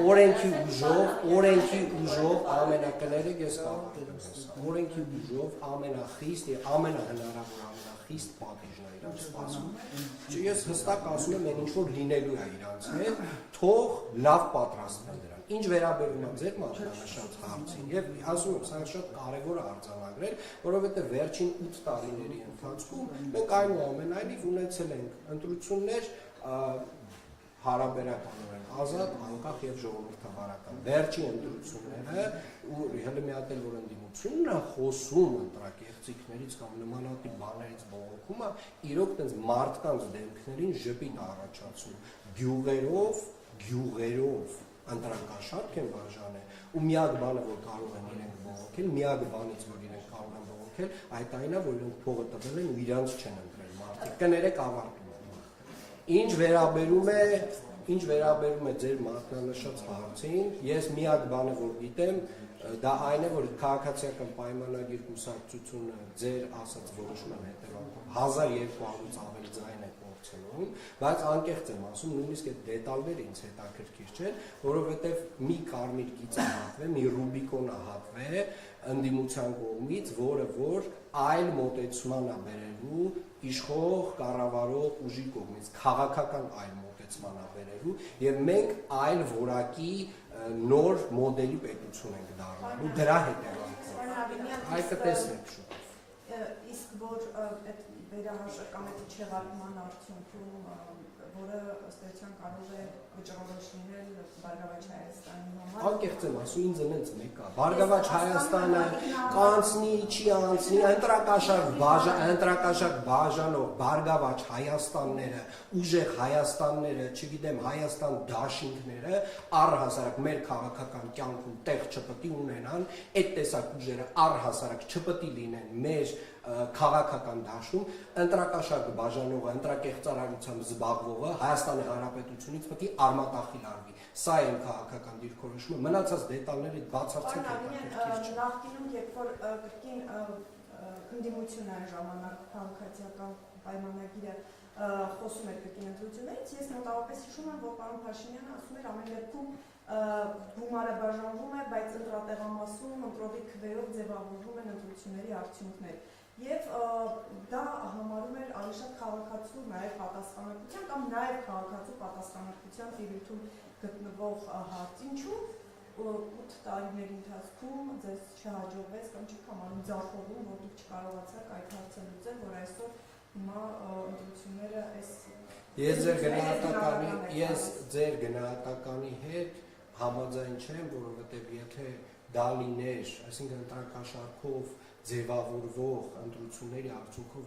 օրենքի ուժով ամենակներեք ես օրենքի ուժով ամենախիստ եւ ամենահնարավոր ամենախիստ պատիժն է իրանց սպասում։ Ես հստակ ասում եմ, ինչ որ լինելու է իրանց հետ, թող լավ պատրաստվեն դրան։ Ինչ վերաբերում է ձեր մատնանշած հարցին եւ ասում եմ, սա շատ կարեւոր է արձանագրել, որովհետեւ վերջին 8 տարիների ընթացքում մենք այնուամենայնիվ ունեցել ենք ընտրություններ հարաբերականորեն ազատ, անկախ եւ ժողովրդավարական։ Վերջին ընտրությունները ու հələ մի հատ էլ որ ընդդիմությունն է խոսում ընտրակեղծիքներից կամ նմանատիպ բաներից բողոքում է, իրոք տենց մարդկանց դեմքներին ժպիտ առաջացում, գյուղերով ընտրակաշարք են բաժանել ու միակ բանը որ կարող են իրենք բողոքել, միակ բանից որ իրենք կարող են բողոքել, այդ այն է, որ իրենք փողը տվել են ու իրանց չեն ընտրել մարդիկ։ Կներեք ավարտում։ Ինչ վերաբերում է ձեր մատնանշած հարցին, ես միակ բանը որ գիտեմ, դա այն է, որ քաղաքացիական պայմանագիր կուսակցությունը ձեր ասած որոշման հետևանքով 1200-ից ավելի ձայն է կորցնում, բայց անկեղծ եմ ասում, նույնիսկ այդ դետալները ինձ հետաքրքիր չեն, որովհետև մի կարմիր գիծը հատվե, մի ռուբիկոնը հատվե ընդդիմության կողմից, որը որ այլ մոտեցման է բերելու իշխող, կառավարող ուժի կողմից, քաղաքական այլ մոտեցման է բերելու եւ մենք այլ որակի նոր մոդելի պետություն ենք դառնալու դրա հետևանքով։ Այդ կտեսնենք շուտ։ Իսկ որ այդ վերահաշկամետի չեղարկման արդյունքում, որը ըստ էության կարող է վճռորոշ լինել Բարգավաճ Հայաստանի համար։ Անկեղծ եմ ասում, ինձ ինձ մեկ է։ Բարգավաճ Հայաստանը կանցնի, չի անցնի, ընտրակաշարք բաժանող Բարգավաճ Հայաստանները, ուժեղ Հայաստանները, չգիտեմ, Հայաստան դաշինքները առհասարակ մեր քաղաքական կյանքում տեղ չպետք է ունենան, այդ տեսակ ուժերը առհասարակ չպետք է լինեն մեր քաղաքական դաշտում, ընտրակաշարք բաժանողը, ընտրակեղծարարությամբ զբաղվողը Հայաստանի Հանրապետությունից պետք է արմատախիլ արվի։ Սա է քաղաքական դիրքորոշումը, մնացած դետալները բացարձակ հետաքրքիր չէ։ Նախկինում, երբ որ կրկին ընդդիմությունը այն ժամանակ քաղաքացիական պայմանագիրը խոսում էր կրկին ընտրություններից, ես մոտավորապես հիշում եմ, որ պարոն Փաշինյանը ասում էր ամեն դեպքում գումարը բաժանվում է, բայց ընտրատեղամասում ընտրողի քվեով ձևավորվում են ընտրությունների արդյունքներ։ Եվ դա համարում էր ավելի շատ քաղաքացու նաև պատասխանատվության կամ նաև քաղաքացու պատասխանատվության տիրույթում գտնվող հարց։ Ինչու 8 տարիների ընթացքում ձեզ չհաջողվեց կամ չեք համարում ձախողում, որ դուք չկարողացաք այդ հարցը լուծել, որ այսօր հիմա ընտրությունները այս ես ձեր գնահատականի հետ համաձայն չեմ, որովհետև եթե դա լիներ, այսինքն ընտրակաշարքով ձևավորվող ընտրությունների արդյունքով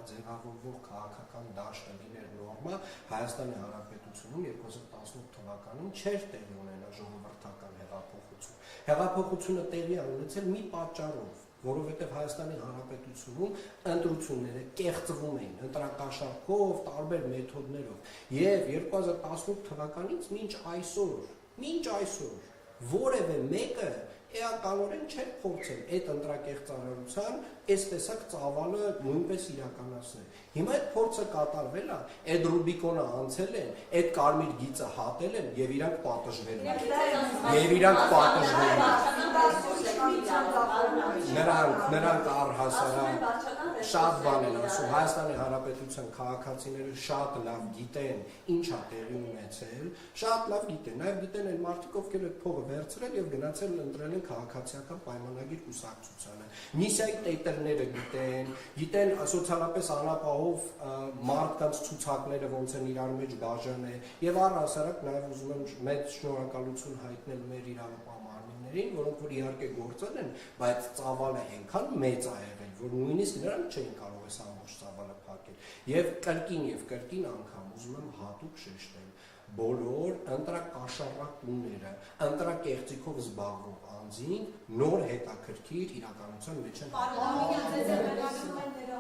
ձևավորվող քաղաքական դաշտը լիներ նորմա, Հայաստանի Հանրապետությունում 2018 թվականին չէր տեղի ունենա ժողովրդական հեղափոխություն։ Հեղափոխությունը տեղի ունեցել մի պատճառով, որովհետև Հայաստանի Հանրապետությունում ընտրությունները կեղծվում էին ընտրակաշարքով, տարբեր մեթոդներով, եւ 2018 թվականից մինչ այսօր որևէ մեկը էականորեն չէր փորձել այդ ընտրակեղծարարության այս տեսակ ծավալը նույնպես իրականացնել։ Հիմա այդ փորձը կատարվել է, այդ ռուբիկոնը անցել են, այդ կարմիր գիծը հատել են եւ իրանք պատժվել են։ Նրանք առհասարակ շատ բան են ասում, Հայաստանի Հանրապետության քաղաքացիները շատ լավ գիտեն ինչ է տեղի ունեցել, շատ լավ գիտեն, նաև գիտեն այն մարդիկ, ովքեր այդ փողը վերցրել եւ գնացել ընտրել են քաղաքացիական պայմանագիր կուսակցությանը։ Միսիայի տետրները գիտեն սոցիալապես անապահով մարդկանց ցուցակները ոնց են իրար մեջ բաժանել եւ առհասարակ նաև ուզում եմ մեծ շնորհակալություն հայտնել մեր իրավապահ մարմիններին, որոնք որ իհարկե գործել են, բայց ծավալը այնքան մեծ է եղել, որ նույնիսկ նրանք չէին կարող այս ամբողջ ծավալը փակել։ Եվ կրկին անգամ ուզում եմ հատուկ շեշտել բոլոր ընտրակաշառակները, ընտրակեղծիքով զբաղվող անձին նոր հետաքրքիր իրականության մեջ են։ Նրա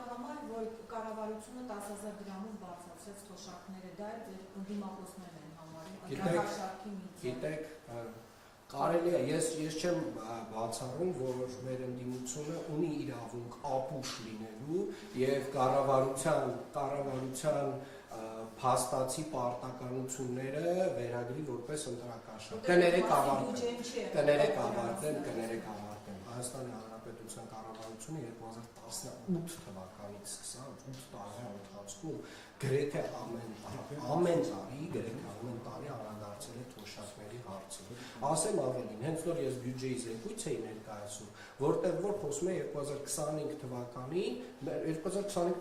համար, որ կառավարությունը 10,000 դրամով բացացրեց թոշակները, դա ձեր դիմախոսներն են համարում ընտրակաշառքի միջոցով։ Գիտեք, կարելի է, ես չեմ բացառում, որ մեր ընդդիմությունը ունի իրավունք ապուշ լինելու եւ կառավարության փաստացի պարտականությունները վերագրի որպես ընտրակաշար։ Կներեք ավարտեմ։ Հայաստանի Հանրապետության կառավարությունը 2018 թվականից սկսած 8 տարվա ընթացքում գրեթե ամեն տարի անդրադարձել է թոշակների հարցին։ Ասեմ ավելին, հենց նոր ես բյուջեի զեկույց էի ներկայացնում, որտեղ որ խոսում է 2025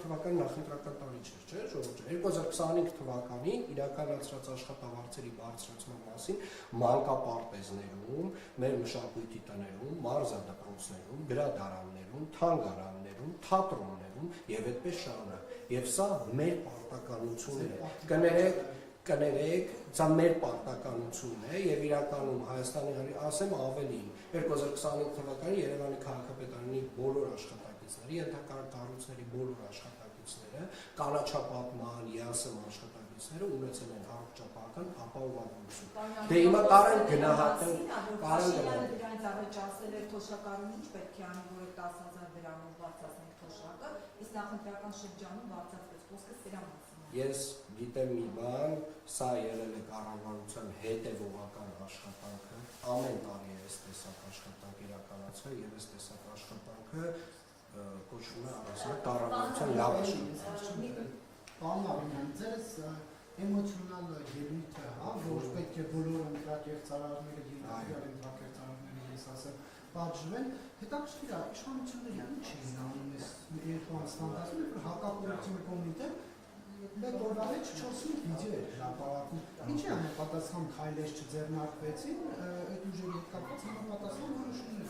թվականի նախընտրական տարի չէր, չէ՞, ժողովուրդ։ 2025 թվականին իրականացրած աշխատավարձերի բարձրացման մասին մանկապարտեզներում, մեր մշակույթի տներում, մարզադպրոցներում, գրադարաններում, թանգարաններում, թատրոններում եւ այդպես շարունակ։ Եւ սա մեր պարտականությունն է։ Կներեք, սա մեր պարտականությունն է եւ իրականում Հայաստանի ասեմ ավելին 2025 թվականին Երևանի քաղաքապետարանի բոլոր աշխատակիցների, ենթակառուցների բոլոր աշխատակիցները, կանաչապատման, ԵԱՍՄ աշխատակիցները ունեցել են առողջապահական ապահովագրություն։ Դե հիմա կարան գնահատել, դրանից առաջ ասել էր թոշակառուն ինչ պետք է անի, որ 10,000 դրամով բարձրացնենք թոշակը, իսկ նախընտրական շրջանում բարձրացվեց խոսքը սրա մասին։ Ես գիտեմ մի բան, սա եղել է կառավարության հետևողական աշխատանքը, ամեն տարի է այս տեսակ աշխատանք իրականացվել եւ այս տեսակ աշխատանքը կոչվում է առասարակ կառավարության լավ աշխատանք։ Պարոն Արամյան, ձեզ էմոցիոնալ ելույթը, որ պետք է բոլոր ընտրակերտարարները ես ասեմ, պատժվեն, հետաքրքիր է, իշխանությունները ինչ էին անում այս երկու անստանդարտում, որ հակապոլիտիկայի կոմիտեն մեկ օրվա մեջ 4-5 վիդեո էր հրապարակում։ Ինչի համապատասխան քայլեր չձեռնարկվեցին, այդ ուժերի հետ կապված համապատասխան որոշումներ։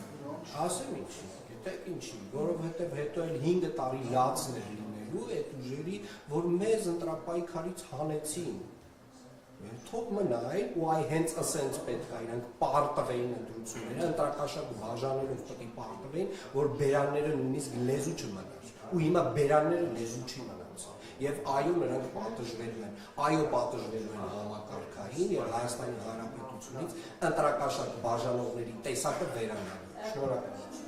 Ասեմ ինչի, գիտեք ինչի, որովհետև հետո էլ 5 տարի լացն էր լինելու այդ ուժերի, որ մեզ ընտրապայքարից հանեցին։ Թող մնային ու այ հենց ասենց պետք է իրանք պարտվեին ընտրությունները, ընտրակաշառք բաժանելով պետք է պարտվեին, որ բերանները նույնիսկ լեզու չմնար։ Ու հիմա բերանները լեզու չի մնաց։ Եվ այո, նրանք պատժվելու են, պատժվելու են համակարգային եւ Հայաստանի Հանրապետությունից ընտրակաշառք բաժանողների տեսակը վերանալու։ Շնորհակալ եմ։